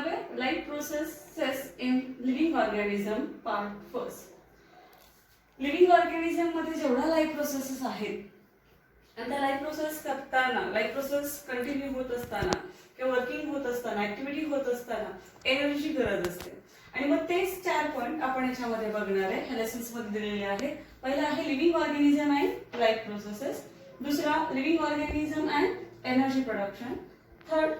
आहे life processes in living organism part first. Living organism मध्ये जेवढ्या लाईफ प्रोसेसेस आहेत आणि त्या लाईफ प्रोसेस करताना, लाईफ प्रोसेस कंटिन्यू होत असताना किंवा वर्किंग होत असताना, ऍक्टिव्हिटी होत असताना एनर्जी गरज असते. आणि मग तेच 4 पॉईंट आपण याच्यामध्ये बघणार आहे, ह्या लेसन्स मध्ये दिलेले आहे. पहिला आहे living organism and life processes. दुसरा living organism and energy production. Third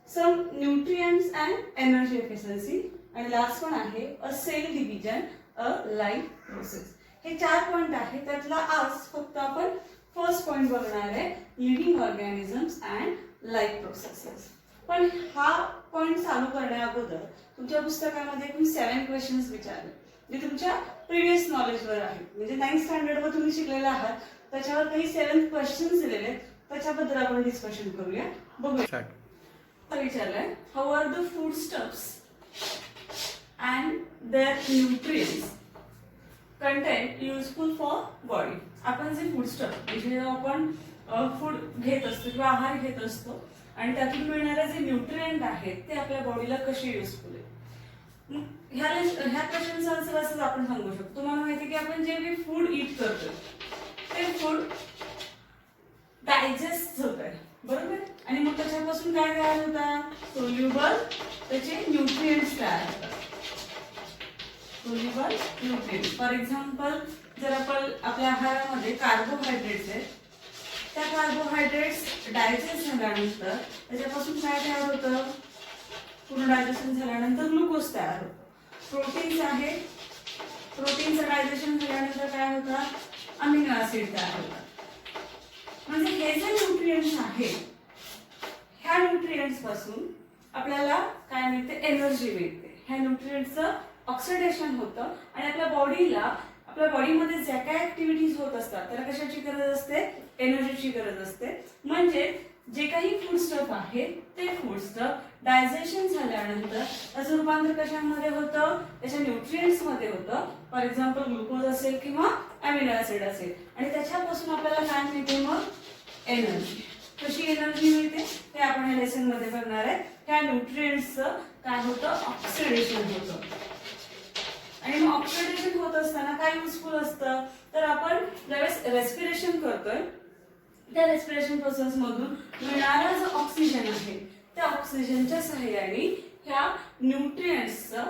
some nutrients and energy efficiency. आणि लास्ट वन आहे a cell division a life process. हे 4 पॉईंट आहे. त्यातला आज फक्त आपण फर्स्ट पॉईंट बघणार आहे, living organisms and life processes. पण हा पॉईंट चालू करण्या अगोदर तुमच्या पुस्तकामध्ये एकूण 7 क्वेश्चन्स विचारले जे तुमच्या प्रिव्हियस नॉलेजवर आहेत. म्हणजे 9th स्टँडर्ड वर तुम्ही शिकलेला आहात त्याच्यावर काही 7 क्वेश्चन्स दिलेले आहेत. त्याच्याबद्दल आपण डिस्कशन करूया. बघूया. विचारलंय how are the food stuffs and their nutrients content useful for body. आपण जे फूड स्टफ म्हणजे आपण फूड घेत असतो किंवा आहार घेत असतो आणि त्यातून मिळणारे जे न्यूट्रिएंट आहेत ते आपल्या बॉडीला कसे युजफुल आहे. ह्या क्वेश्चनचं आन्सर असंच आपण सांगू शकतो. तुम्हाला माहिती की आपण जे काही फूड ईट करतो ते फूड डायजेस्ट होत आहे, बरोबर. आणि मग त्याच्यापासून काय तयार होतात, सोल्युबल त्याचे न्यूट्रिएंट्स तयार होतात. Soluble nutrients. फॉर एक्झाम्पल जर आपण आपल्या आहारामध्ये कार्बोहायड्रेट्स आहेत, त्या कार्बोहायड्रेट्स डायजेस्ट झाल्यानंतर त्याच्यापासून काय तयार होतं, पूर्ण डायजेशन झाल्यानंतर ग्लुकोज तयार होतं. प्रोटीन्स आहेत, प्रोटीनचं डायजेशन झाल्यानंतर काय होतं, अमिनो ऍसिड तयार होतात. म्हणजे हे जे न्यूट्रिएंट्स आहेत ह्या न्यूट्रिएंट्स पासून आपल्याला काय मिळते, एनर्जी मिळते. ह्या न्यूट्रिएंट्सचं ऑक्सिडेशन होतं आणि आपल्या बॉडीमध्ये ज्या काय ऍक्टिव्हिटीज होत असतात त्याला कशाची गरज असते, एनर्जीची गरज असते. म्हणजे जे काही फूड स्टफ आहे ते फूड स्टफ डायजेशन झाल्यानंतर त्याचं रूपांतर कशामध्ये होतं, त्याच्या न्यूट्रिएंट्स मध्ये होतं. फॉर एक्झाम्पल ग्लुकोज असेल किंवा अमिनो ऍसिड असेल आणि त्याच्यापासून आपल्याला काय मिळते, मग एनर्जी. कशी एनर्जी मिळते ते आपण या लेसन मध्ये बघणार आहे. त्या न्यूट्रिएंट्सचं काय होतं, ऑक्सिडेशन होतं. आणि मग ऑक्सिडेशन होत असताना काय युजफुल असतं, तर आपण ज्यावेळेस रेस्पिरेशन करतोय त्या रेस्पिरेशन प्रोसेस मधून मिळणारा जो ऑक्सिजन आहे त्या ऑक्सिजनच्या सहाय्याने ह्या न्यूट्रिएंट्सचं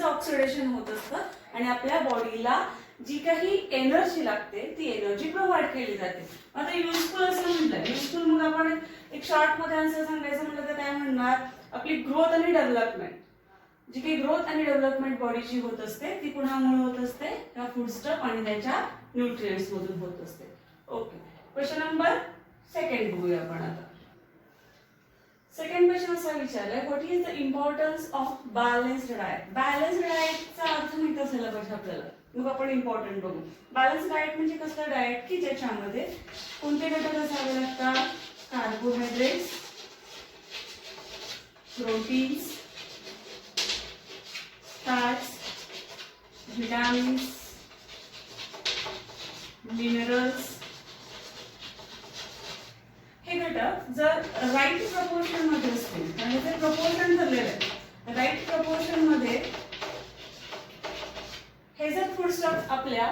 ऑक्सिडेशन होत असतं आणि आपल्या बॉडीला जी काही एनर्जी लागते ती एनर्जी प्रोव्हाइड केली जाते. आता युजफुल असं म्हटलं, युजफुल मग आपण एक शॉर्ट मध्ये आन्सर सांगायचं म्हटलं तर काय म्हणणार, आपली ग्रोथ आणि डेव्हलपमेंट. जी काही ग्रोथ आणि डेव्हलपमेंट बॉडीची होत असते ती कुणामुळे होत असते, त्या फूड स्टफ आणि त्याच्या न्यूट्रिएंट्स मधून होत असते. ओके, क्वेश्चन नंबर 2 बघूया आपण आता. सेकंड क्वेश्चन असा विचारलाय, what is the importance of balanced diet. Balanced डाएटचा अर्थ माहित असायला पाहिजे आपल्याला, मग आपण इम्पॉर्टंट बघू. बॅलन्स डाएट म्हणजे कसलं डाएट की ज्याच्यामध्ये कोणते घटक असावे लागतात, carbohydrates, proteins, fats, vitamins, minerals. हे घटक जर राईट प्रपोर्शन मध्ये असतील, म्हणजे ते प्रपोर्शन ठरलेलं आहे, राईट प्रपोर्शन मध्ये हे जर फूड स्टफ आपल्या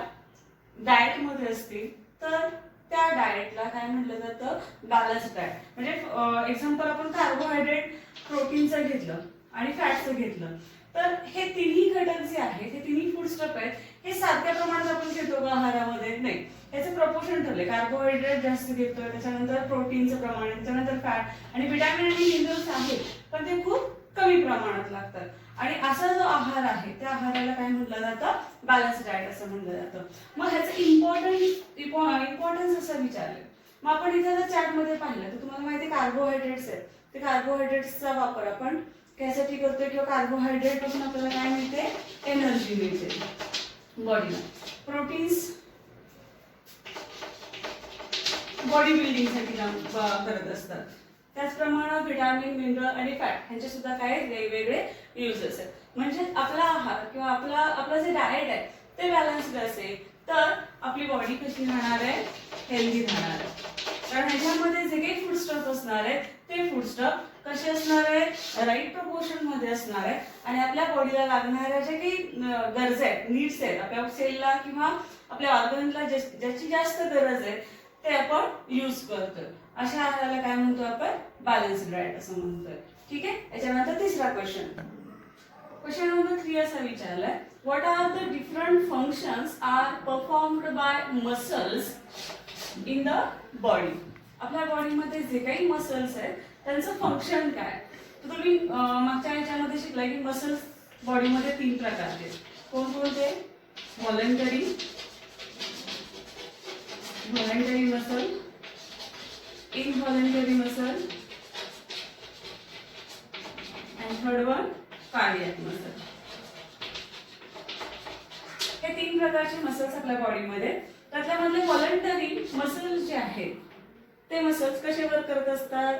डाएट मध्ये असतील तर त्या डाएटला काय म्हटलं जातं, बॅलन्स डाएट. म्हणजे एक्झाम्पल आपण कार्बोहायड्रेट, प्रोटीनचं घेतलं आणि फॅटचं घेतलं तर हे तिन्ही घटक जे आहेत, हे तिन्ही फूड स्टफ आहेत, हे सारख्या प्रमाणात आपण घेतो का आहारामध्ये, नाही. याचं प्रपोर्शन ठरले, कार्बोहायड्रेट जास्त घेतोय, त्याच्यानंतर प्रोटीनचं प्रमाण, त्याच्यानंतर फॅट आणि विटॅमिन आणि मिनरल्स आहेत पण ते खूप कमी प्रमाणात लागतात. आणि असा जो आहार आहे त्या आहाराला काय म्हटलं जातं, बॅलन्स डाएट असं म्हटलं जातं. मग ह्याचं इम्पॉर्टन्स असं विचारलं. मग आपण इथे जर चार्ट मध्ये पाहिलं तर तुम्हाला माहिती कार्बोहायड्रेट्स आहेत, ते कार्बोहायड्रेट्सचा वापर आपण त्यासाठी करतोय किंवा कार्बोहायड्रेट पासून आपल्याला काय मिळते, एनर्जी मिळते बॉडीला. प्रोटीन्स बॉडी बिल्डिंग साठी करत असतात. त्याचप्रमाणे विटामिन, मिनरल आणि फॅट यांचे सुद्धा काही वेगवेगळे युजेस आहेत. म्हणजे आपला आहार किंवा आपलं जे डाएट आहे ते बॅलन्स्ड असेल तर आपली बॉडी कशी राहणार आहे, हेल्दी राहणार आहे. कारण ह्याच्यामध्ये जे काही फूड स्टफ असणार आहे ते फूड स्टफ कसे असणार आहे, राईट प्रपोर्शन मध्ये असणार आहे आणि आपल्या बॉडीला लागणाऱ्या ज्या काही गरजा आहेत, नीड्स आहेत, आपल्या सेलला किंवा आपल्या ऑर्गनला ज्याची जास्त गरज आहे ते आपण यूज करतोय. अशा आहाराला काय म्हणतो आपण, बॅलन्स्ड डाएट असं म्हणतोय. ठीक आहे. याच्यानंतर तिसरा क्वेश्चन, क्वेश्चन नंबर 3 असा विचारलाय, what are the different functions are performed by muscles in the body. आपल्या बॉडीमध्ये जे काही मसल्स आहेत त्यांचं फंक्शन काय. तर तुम्ही मागच्या याच्यामध्ये शिकलाय की मसल्स बॉडीमध्ये 3 प्रकारचे आहेत. कोणकोणते, व्हॉलंटरी मसल, इनव्हॉलंटरी मसल आणि थर्ड वन कार्डियक मसल. हे 3 प्रकारचे मसल्स आपल्या बॉडीमध्ये. त्यातल्या मधले व्हॉलंटरी मसल्स जे आहेत ते मसल्स कसे वर्क करत असतात,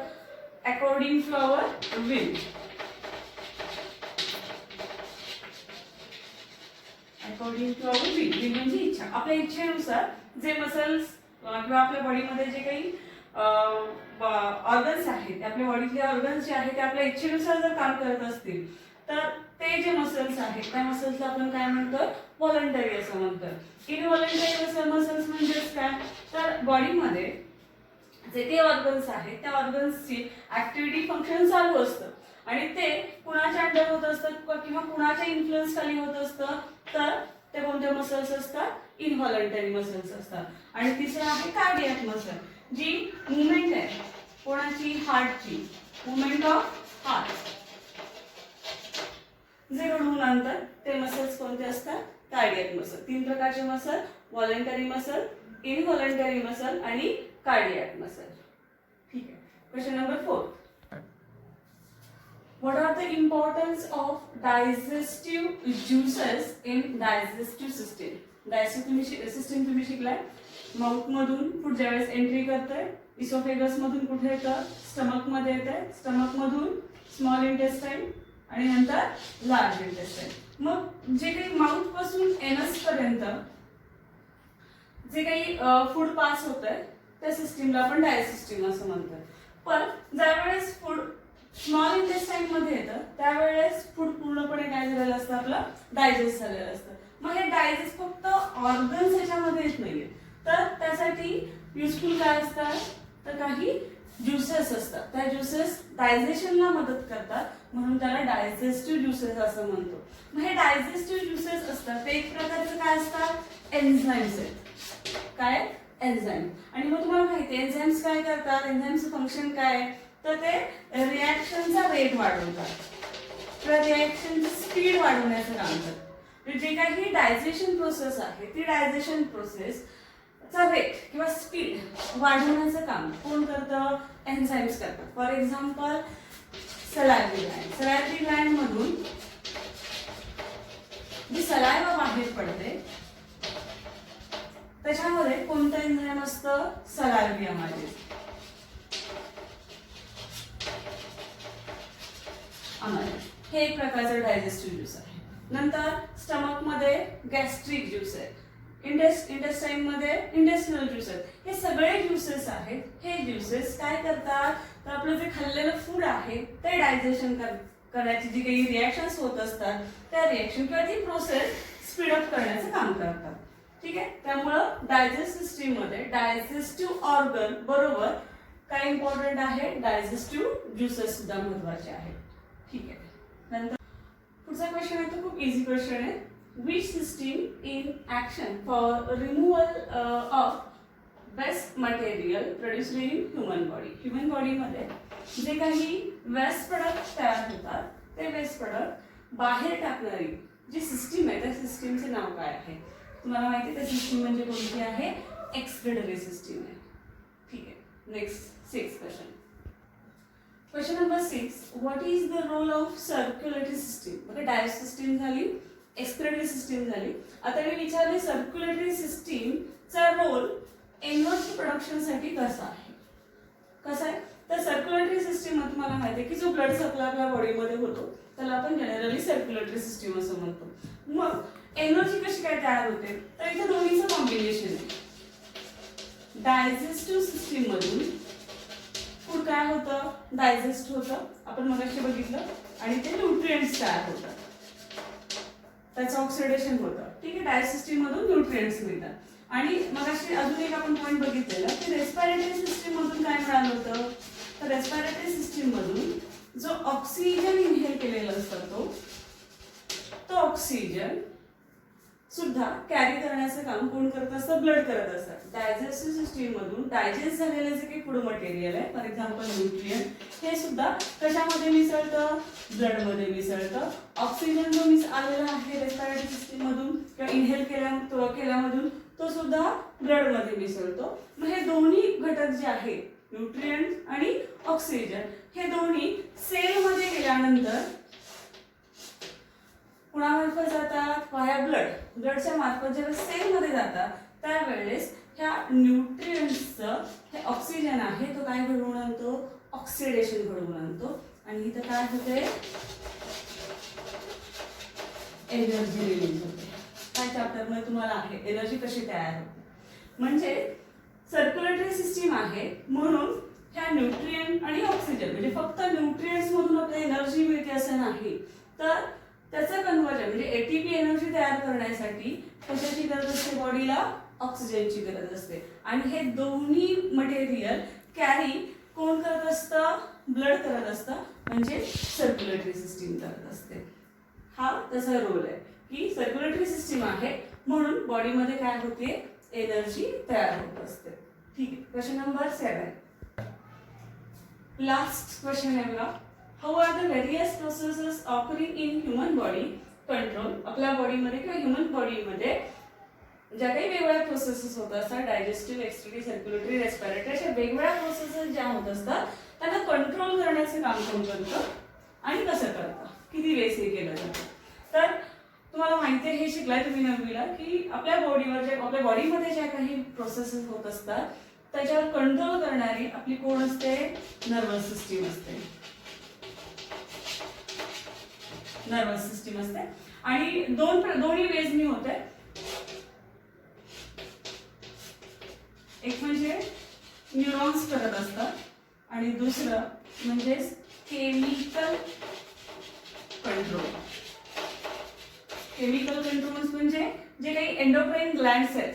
according to our will. According to our will म्हणजे इच्छा. आपल्या इच्छेनुसार जे मसल्स किंवा आपल्या बॉडीमध्ये जे काही ऑर्गन्स आहेत, आपल्या बॉडीतले ऑर्गन्स जे आहेत ते आपल्या इच्छेनुसार जर काम करत असतील तर ते जे मसल्स आहेत त्या मसल्सला आपण काय म्हणतो, व्हॉलंटरी असं म्हणतो. इनव्हॉलंटरी मसल्स म्हणजेच काय, तर बॉडीमध्ये जे काही ऑर्गन्स आहेत त्या ऑर्गन्सची ऍक्टिव्हिटी फंक्शन चालू असतं आणि ते कुणाच्या अंडर होत असतं किंवा कुणाच्या इन्फ्लुएन्स खाली होत असतं, तर ते कोणते मसल्स असतात, इनव्हॉलंटरी मसल्स असतात. आणि तिसरं आहे कार्डियक मसल, जी मुवमेंट आहे कोणाची, हार्टची, मुवमेंट ऑफ हार्ट जे घडवून आणतात ते मसल्स कोणते असतात, कार्डियक मसल. 3 प्रकारचे मसल, व्हॉलंटरी मसल, इनव्हॉलंटरी मसल आणि कार्डियक मसल. ठीक आहे. Question number 4, what are the importance of digestive juices in digestive system. digestive system तुम्ही शिकलाय, माउथ मधून फूड ज्यावेळेस एंट्री करते, इसोफेगस मधून कुठे येतं, स्टमक मध्ये येते, स्टमक मधून स्मॉल इंटेस्टाइन आणि नंतर लार्ज इंटेस्टाइन. मग जे काही माउथ पासून एनस पर्यंत जे काही फूड पास होत आहे त्या सिस्टीमला आपण डायजेस्टिव्ह सिस्टीम असं म्हणतो. पण ज्यावेळेस फूड स्मॉल इंटेस्टाइन मध्ये येतं त्यावेळेस फूड पूर्णपणे काय झालेलं असतं, आपलं डायजेस्ट झालेलं असतं. मग हे डायजेस्ट फक्त ऑर्गन्स ह्याच्यामध्ये येत नाहीये, तर त्यासाठी युजफुल काय असतात, तर काही ज्युसेस असतात. त्या ज्युसेस डायजेशनला मदत करतात म्हणून त्याला डायजेस्टिव्ह ज्युसेस असं म्हणतो. मग हे डायजेस्टिव्ह ज्युसेस असतात ते एक प्रकारचं काय असतात, एन्झाइम्स आहेत. काय, एन्झाइम. आणि मग तुम्हाला माहिती आहे एन्झाइम्स काय करतात, एन्झाइमचं फंक्शन काय, तर ते रिॲक्शनचा रेट वाढवतात, रिॲक्शनची स्पीड वाढवण्याचं काम करतात. जे काही डायजेशन प्रोसेस आहे ती डायजेशन प्रोसेस चा रेट किंवा स्पीड वाढवण्याचं काम कोण करतं, एन्झाइम्स करतात. For example salivary gland. Salivary gland मधून जी सलायवा बाहेर पडते त्याच्यामध्ये कोणतं एन्झाइम असतं, सलायव्हिया मायलेज. हे एक प्रकारचं डायजेस्टिव्ह ज्यूस आहे. नंतर स्टमक मध्ये गॅस्ट्रिक ज्यूस आहे, इंटेस्टाइन मध्ये इंटेस्टिनल ज्यूस आहेत. हे सगळे ज्यूसेस आहेत. हे ज्यूसेस काय करतात, तर आपलं जे खाल्लेलं फूड आहे ते डायजेशन करण्याची जी काही रिॲक्शन्स होत असतात त्या रिॲक्शन किंवा ती प्रोसेस स्पीडअप करण्याचं काम करतात. ठीक आहे. त्यामुळं डायजेस्टिव्ह सिस्टीम मध्ये डायजेस्टिव्ह ऑर्गन बरोबर काय इम्पॉर्टंट आहे, डायजेस्टिव्ह ज्यूसेस सुद्धा महत्वाचे आहेत. ठीक आहे. नंतर पुढचा क्वेश्चन आहे तो खूप इझी क्वेश्चन आहे. Which system in action for removal of waste material produced in human body. Human body मध्ये जे काही वेस्ट प्रोडक्ट तयार होतात ते वेस्ट प्रोडक्ट बाहेर टाकणारी जी सिस्टीम आहे त्या सिस्टीमचे नाव काय आहे. तुम्हाला माहिती आहे त्या सिस्टीम म्हणजे कोणती आहे, एक्सक्रीटरी सिस्टीम आहे. ठीक आहे. Next 6 question. Question number 6, what is the role of circulatory system. बघा डायजेस्टिव्ह सिस्टीम झाली, एक्सक्रीटरी सिस्टीम झाली. आता मी विचारले सर्क्युलेटरी सिस्टीमचा रोल एनर्जी प्रोडक्शन साठी कसा आहे. कसा आहे तर सर्क्युलेटरी सिस्टीम तुम्हाला माहिती आहे की जो ब्लड सप्लाय आपल्या बॉडीमध्ये होतो त्याला आपण जनरली सर्क्युलेटरी सिस्टीम असं म्हणतो. मग एनर्जी कशी काय तयार होते तर इथे दोन्हीचं कॉम्बिनेशन आहे. डायजेस्टिव्ह सिस्टीम मधून फूड काय होतं, डायजेस्ट होतं, आपण मगाशी बघितलं, आणि ते न्यूट्रिएंट्स तयार होतात, त्याचं ऑक्सिडेशन होतं. ठीक आहे, डायजेस्टिव्ह मधून न्यूट्रिएंट्स मिळतात. आणि मगाशी अजून एक आपण पॉईंट बघितलेला की रेस्पिरेटरी सिस्टीम मधून काय मिळालं होतं, तर रेस्पिरेटरी सिस्टीम मधून जो ऑक्सिजन इनहेल केलेला असतो तो ऑक्सिजन सुद्धा कॅरी करण्याचं काम कोण करत असतं, ब्लड करत असतात. डायजेस्टिव्ह सिस्टीम मधून डायजेस्ट झालेलं जे काही फूड मटेरियल आहे, फॉर एक्झाम्पल न्यूट्रिएंट, हे सुद्धा कशामध्ये मिसळतं, ब्लड मध्ये मिसळतं. ऑक्सिजन जो आलेला आहे रेस्पिरेटरी सिस्टीम मधून किंवा इनहेल केल्यामधून तो सुद्धा ब्लड मध्ये मिसळतो. मग हे दोन्ही घटक जे आहेत, न्यूट्रिएंट आणि ऑक्सिजन, हे दोन्ही सेल मध्ये गेल्यानंतर कुणामार्फत जातात, व्हाया ब्लड. ब्लडच्या मार्फत जेव्हा सेल मध्ये जातात त्यावेळेस ह्या न्यूट्रिएंट्सचं हे ऑक्सिजन आहे तो काय घडवून आणतो, ऑक्सिडेशन घडवून आणतो. आणि इथं काय होते, एनर्जी रिलीज होते. काय चॅप्टर मध्ये तुम्हाला आहे एनर्जी कशी तयार होते. म्हणजे सर्क्युलेटरी सिस्टीम आहे म्हणून ह्या न्यूट्रिएंट आणि ऑक्सिजन, म्हणजे फक्त न्यूट्रिएंट्स मधून आपल्याला एनर्जी मिळते असं नाही, तर त्याचं कन्व्हर्जन म्हणजे एटीपी एनर्जी तयार करण्यासाठी कशाची गरज असते, बॉडीला ऑक्सिजनची गरज असते. आणि हे दोन्ही मटेरियल कॅरी कोण करत असतं, ब्लड करत असतं, म्हणजे सर्क्युलेटरी सिस्टीम करत असते. हा त्याचा रोल आहे की सर्क्युलेटरी सिस्टीम आहे म्हणून बॉडीमध्ये काय होते, एनर्जी तयार होत असते. ठीक आहे, क्वेश्चन नंबर 7. लास्ट क्वेश्चन आहे बघा. How are the various processes occurring in human body control. आपल्या बॉडीमध्ये किंवा ह्युमन बॉडीमध्ये ज्या काही वेगवेगळ्या प्रोसेसेस होत असतात, डायजेस्टिव्ह, एक्सक्रिटिव्ह, सर्क्युलेटरी, रेस्पिरेटरी, अशा वेगवेगळ्या प्रोसेसेस ज्या होत असतात त्यांना कंट्रोल करण्याचे काम कोण करतं आणि कसं करतं, किती वेळेस हे केलं जातं. तर तुम्हाला माहिती आहे, हे शिकलाय तुम्ही 9वीला, की आपल्या बॉडीमध्ये ज्या काही प्रोसेसेस होत असतात त्याच्यावर कंट्रोल करणारी आपली कोण असते, नर्वस सिस्टीम असते. नर्वस सिस्टीम असते. आणि दोन्ही वेजनी होते. एक म्हणजे न्यूरॉन्स करत असतात आणि दुसरं म्हणजे केमिकल कंट्रोल. केमिकल कंट्रोल्स म्हणजे जे काही एंडोक्राइन ग्लँड्स आहेत,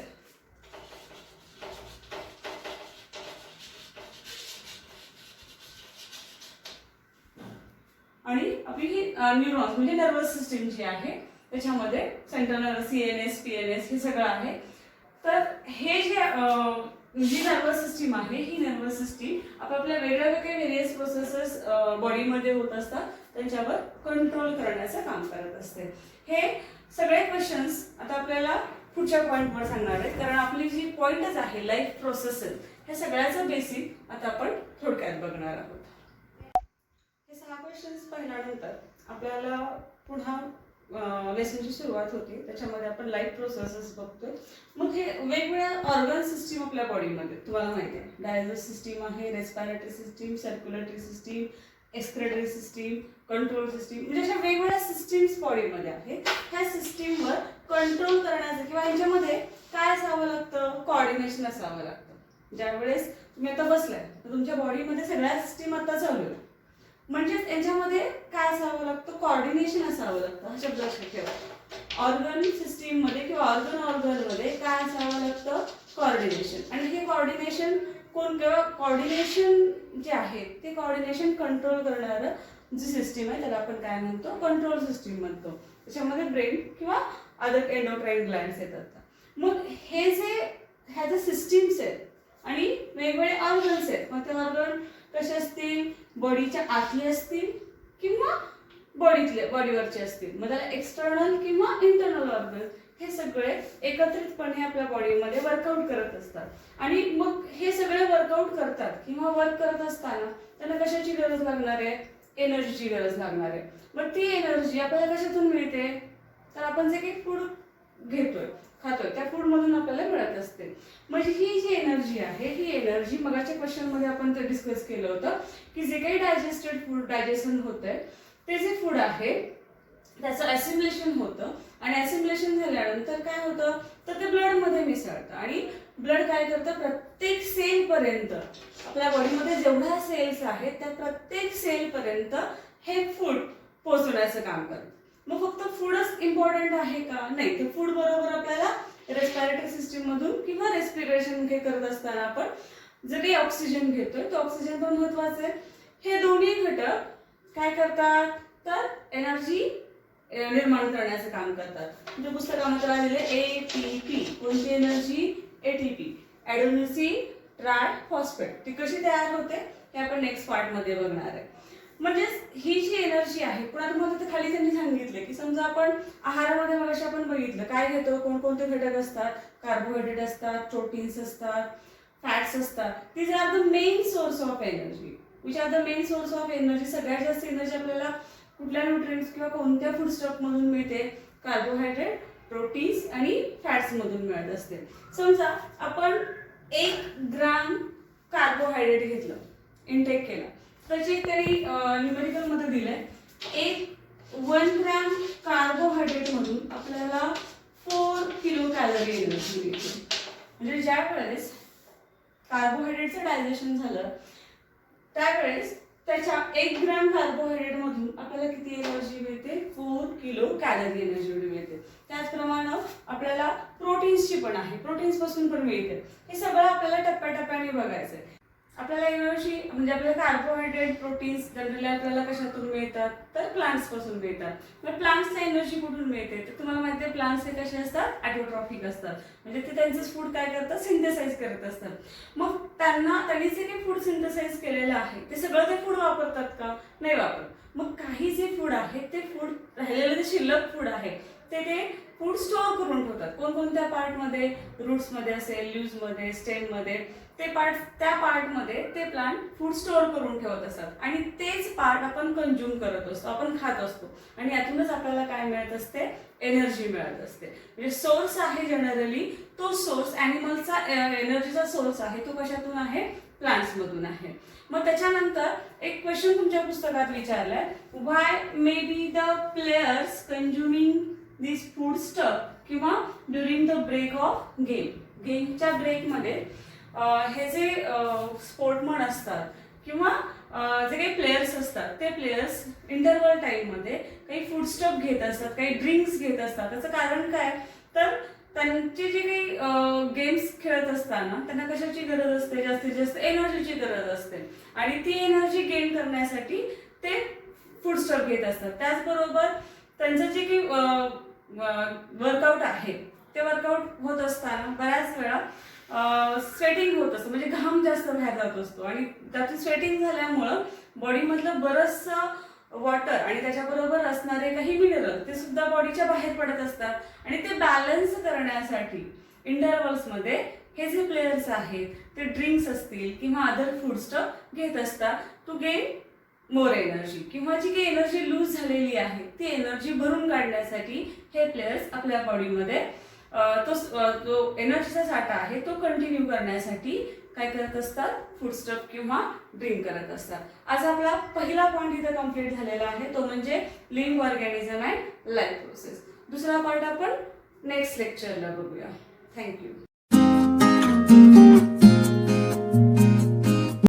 आणि आपली ही न्यूरॉन्स म्हणजे नर्वस सिस्टीम जी आहे त्याच्यामध्ये सेंट्रल नर्वस, सीएनएस, पीएनएस हे सगळं आहे. तर हे जे जी नर्वस सिस्टीम आहे, ही नर्वस सिस्टीम आपापल्या वेगळ्या व्हेरियस प्रोसेसेस बॉडीमध्ये होत असतात त्यांच्यावर कंट्रोल करण्याचं काम करत असते. हे सगळे क्वेश्चन्स आता आपल्याला पुढच्या पॉईंटवर सांगणार आहेत, कारण आपली जी पॉईंटच आहे लाईफ प्रोसेसेस, हे सगळ्याचं बेसिक आता आपण थोडक्यात बघणार आहोत. हे 6 क्वेश्चन्स पाहिल्यानंतर आपल्याला पुन्हा लेसनची सुरुवात होते. त्याच्यामध्ये आपण लाईफ प्रोसेसेस बघतोय. मग हे वेगवेगळ्या ऑर्गन सिस्टीम आपल्या बॉडीमध्ये तुम्हाला माहिती आहे, डायजेस्ट सिस्टीम आहे, respiratory system, circulatory system, excretory system, control system, म्हणजे अशा वेगवेगळ्या सिस्टीम्स बॉडीमध्ये आहेत. ह्या सिस्टीमवर कंट्रोल करण्याचं किंवा ह्याच्यामध्ये काय असावं लागतं, कोऑर्डिनेशन असावं लागतं. ज्यावेळेस तुम्ही आता बसलाय तर तुमच्या बॉडीमध्ये सगळ्या सिस्टीम आता चालू आहे, म्हणजेच यांच्यामध्ये काय असावं लागतं, कोऑर्डिनेशन असावं लागतं. हा शब्द लक्षात ठेवा. ऑर्गन सिस्टीम मध्ये किंवा ऑर्गन मध्ये काय असावं लागतं, कोऑर्डिनेशन. आणि हे कोऑर्डिनेशन कोऑर्डिनेशन जे आहे ते कोऑर्डिनेशन कंट्रोल करणारं जी सिस्टीम आहे त्याला आपण काय म्हणतो, कंट्रोल सिस्टीम म्हणतो. त्याच्यामध्ये ब्रेन किंवा अदर एंडोक्राइन ग्लँड्स येतात. मग हे जे ह्या ज्या सिस्टीम्स आहेत आणि वेगवेगळे ऑर्गन्स आहेत, मग ते ऑर्गन कसे असतील, बॉडीच्या आतले असतील किंवा बॉडीवरचे असतील. मग त्याला एक्सटर्नल किंवा इंटरनल ऑर्गन हे सगळे एकत्रितपणे आपल्या बॉडीमध्ये वर्कआउट करत असतात. आणि मग हे सगळे वर्कआउट करतात किंवा वर्क करत असताना त्यांना कशाची गरज लागणार आहे, एनर्जीची गरज लागणार आहे. मग ती एनर्जी आपल्याला कशातून मिळते, तर आपण जे काही फूड घेतोय, खातोय, त्या फूड मधून आपल्याला मिळत असते. म्हणजे ही जी एनर्जी आहे, ही एनर्जी मगाच्या क्वेश्चन मध्ये आपण ते डिस्कस केलं होतं की जे काही डायजेस्टेड फूड डायजेशन होतंय ते जे फूड आहे त्याचं ॲसिम्युलेशन होतं आणि ऍसिमिलेशन झाल्यानंतर काय होतं तर ते ब्लडमध्ये मिसळतं आणि ब्लड काय करतं प्रत्येक सेल पर्यंत आपल्या बॉडीमध्ये जेवढ्या सेल्स आहेत त्या प्रत्येक सेल पर्यंत हे फूड पोहोचवण्याचं काम करतं. मग फक्त फूडच इम्पॉर्टंट आहे का? नाही, तर फूड बरोबर आपल्याला रेस्पिरेटरी सिस्टीम मधून किंवा रेस्पिरेशन करत असताना आपण जे काही ऑक्सिजन घेतोय तो ऑक्सिजन पण महत्वाचा आहे. हे दोन्ही घटक काय करतात तर एनर्जी निर्माण करण्याचं काम करतात. म्हणजे पुस्तकामध्ये आलेले ATP कोणती energy? ATP adenosine triphosphate. ती कशी तयार होते हे आपण नेक्स्ट पार्ट मध्ये बघणार आहे. म्हणजे ही जी एनर्जी आहे पुन्हा तुम्हाला ते खाली त्यांनी सांगितलं की समजा आपण आहारामध्ये मगाशी आपण बघितलं काय घेतो, कोणकोणते घटक असतात, कार्बोहायड्रेट असतात, प्रोटीन्स असतात, फॅट्स असतात. These are the main source of energy. Which are the main source of energy. सगळ्यात जास्त एनर्जी आपल्याला कुठल्या न्यूट्रिएंट्स किंवा कोणत्या फूड स्टफ मधून मिळते? कार्बोहायड्रेट, प्रोटीन्स आणि फॅट्स मधून मिळत असते. समजा आपण 1 ग्राम कार्बोहायड्रेट घेतलं, इनटेक केला, त्याची तरी न्यूमेरिकल मध्ये दिलंय 1 ग्राम कार्बोहायड्रेट मधून आपल्याला 4 किलो कॅलरी एनर्जी मिळते. म्हणजे ज्या वेळेस कार्बोहायड्रेटचं डायजेशन झालं त्यावेळेस त्याच्या 1 ग्राम कार्बोहायड्रेट मधून आपल्याला किती एनर्जी मिळते? 4 किलो कॅलरी एनर्जी मिळते. त्याचप्रमाणे आपल्याला प्रोटीन्सची पण आहे, प्रोटीन्स पासून पण मिळते. हे सगळं आपल्याला टप्प्याटप्प्याने बघायचं आहे. आपल्याला एनर्जी म्हणजे आपल्याला कार्बोहायड्रेट, प्रोटीन्स जनरली आपल्याला कशातून मिळतात तर प्लांट्स पासून मिळतात. मग प्लांट्सला एनर्जी कुठून मिळते तर तुम्हाला माहिती आहे प्लांट्स हे कसे असतात? ॲटोट्रॉफिक असतात. म्हणजे ते त्यांचं फूड काय करतात? सिंथेसाइज करत असतात. मग त्यांनी जे काही फूड सिंथेसाइज केलेलं आहे ते सगळं ते फूड वापरतात का? नाही वापरत. मग काही जे फूड आहे ते फूड राहिलेलं जे शिल्लक फूड आहे ते फूड स्टोअर करून ठेवतात. कोणकोणत्या पार्टमध्ये? रूट्समध्ये असेल, लीव्समध्ये, स्टेममध्ये. ते पार्ट त्या पार्टमध्ये ते प्लांट फूड स्टोअर करून ठेवत असतात आणि तेच पार्ट आपण कंझ्युम करत असतो, आपण खात असतो आणि यातूनच आपल्याला काय मिळत असते? एनर्जी मिळत असते. म्हणजे सोर्स आहे जनरली तो सोर्स ॲनिमलचा एनर्जीचा सोर्स आहे तो कशातून आहे? प्लांट्स मधून आहे. मग त्याच्यानंतर एक क्वेश्चन तुमच्या पुस्तकात विचारलाय, why may be the players consuming this food stuff किंवा during the break of game. गेमच्या ब्रेकमध्ये हे जे स्पोर्टमन असतात किंवा जे काही प्लेयर्स असतात ते प्लेयर्स इंटरवल टाइममध्ये काही फूड स्टफ घेत असतात, काही ड्रिंक्स घेत असतात. त्याचं कारण काय तर त्यांची जी काही गेम्स खेळत असताना त्यांना कशाची गरज असते? जास्तीत जास्त एनर्जीची गरज असते आणि ती एनर्जी गेन करण्यासाठी ते फूड स्टफ घेत असतात. त्याचबरोबर त्यांचं जे काही वर्कआउट आहे ते वर्कआउट होत असताना बऱ्याच वेळा स्वेटिंग होत असतं, म्हणजे घाम जास्त बाहेर जात असतो आणि त्यातून स्वेटिंग झाल्यामुळं बॉडीमधलं बरंचसं वॉटर आणि त्याच्याबरोबर असणारे काही मिनरल ते सुद्धा बॉडीच्या बाहेर पडत असतात आणि ते बॅलन्स करण्यासाठी इंटरवल्समध्ये हे जे प्लेयर्स आहेत ते ड्रिंक्स असतील किंवा अदर फूड स्टफ घेत असतात टू गेन मोर एनर्जी किंवा जी काही एनर्जी लूज झालेली आहे ती एनर्जी भरून काढण्यासाठी हे प्लेयर्स आपल्या बॉडीमध्ये तो एनर्जीचा साठा आहे तो कंटिन्यू करण्यासाठी काय करत असतात? फूड स्टफ किंवा ड्रिंक करत असतात. आज आपला पहिला पॉईंट इथे कम्प्लीट झालेला आहे तो म्हणजे living organism and life process. दुसरा पार्ट आपण नेक्स्ट लेक्चरला बघूया. थँक्यू.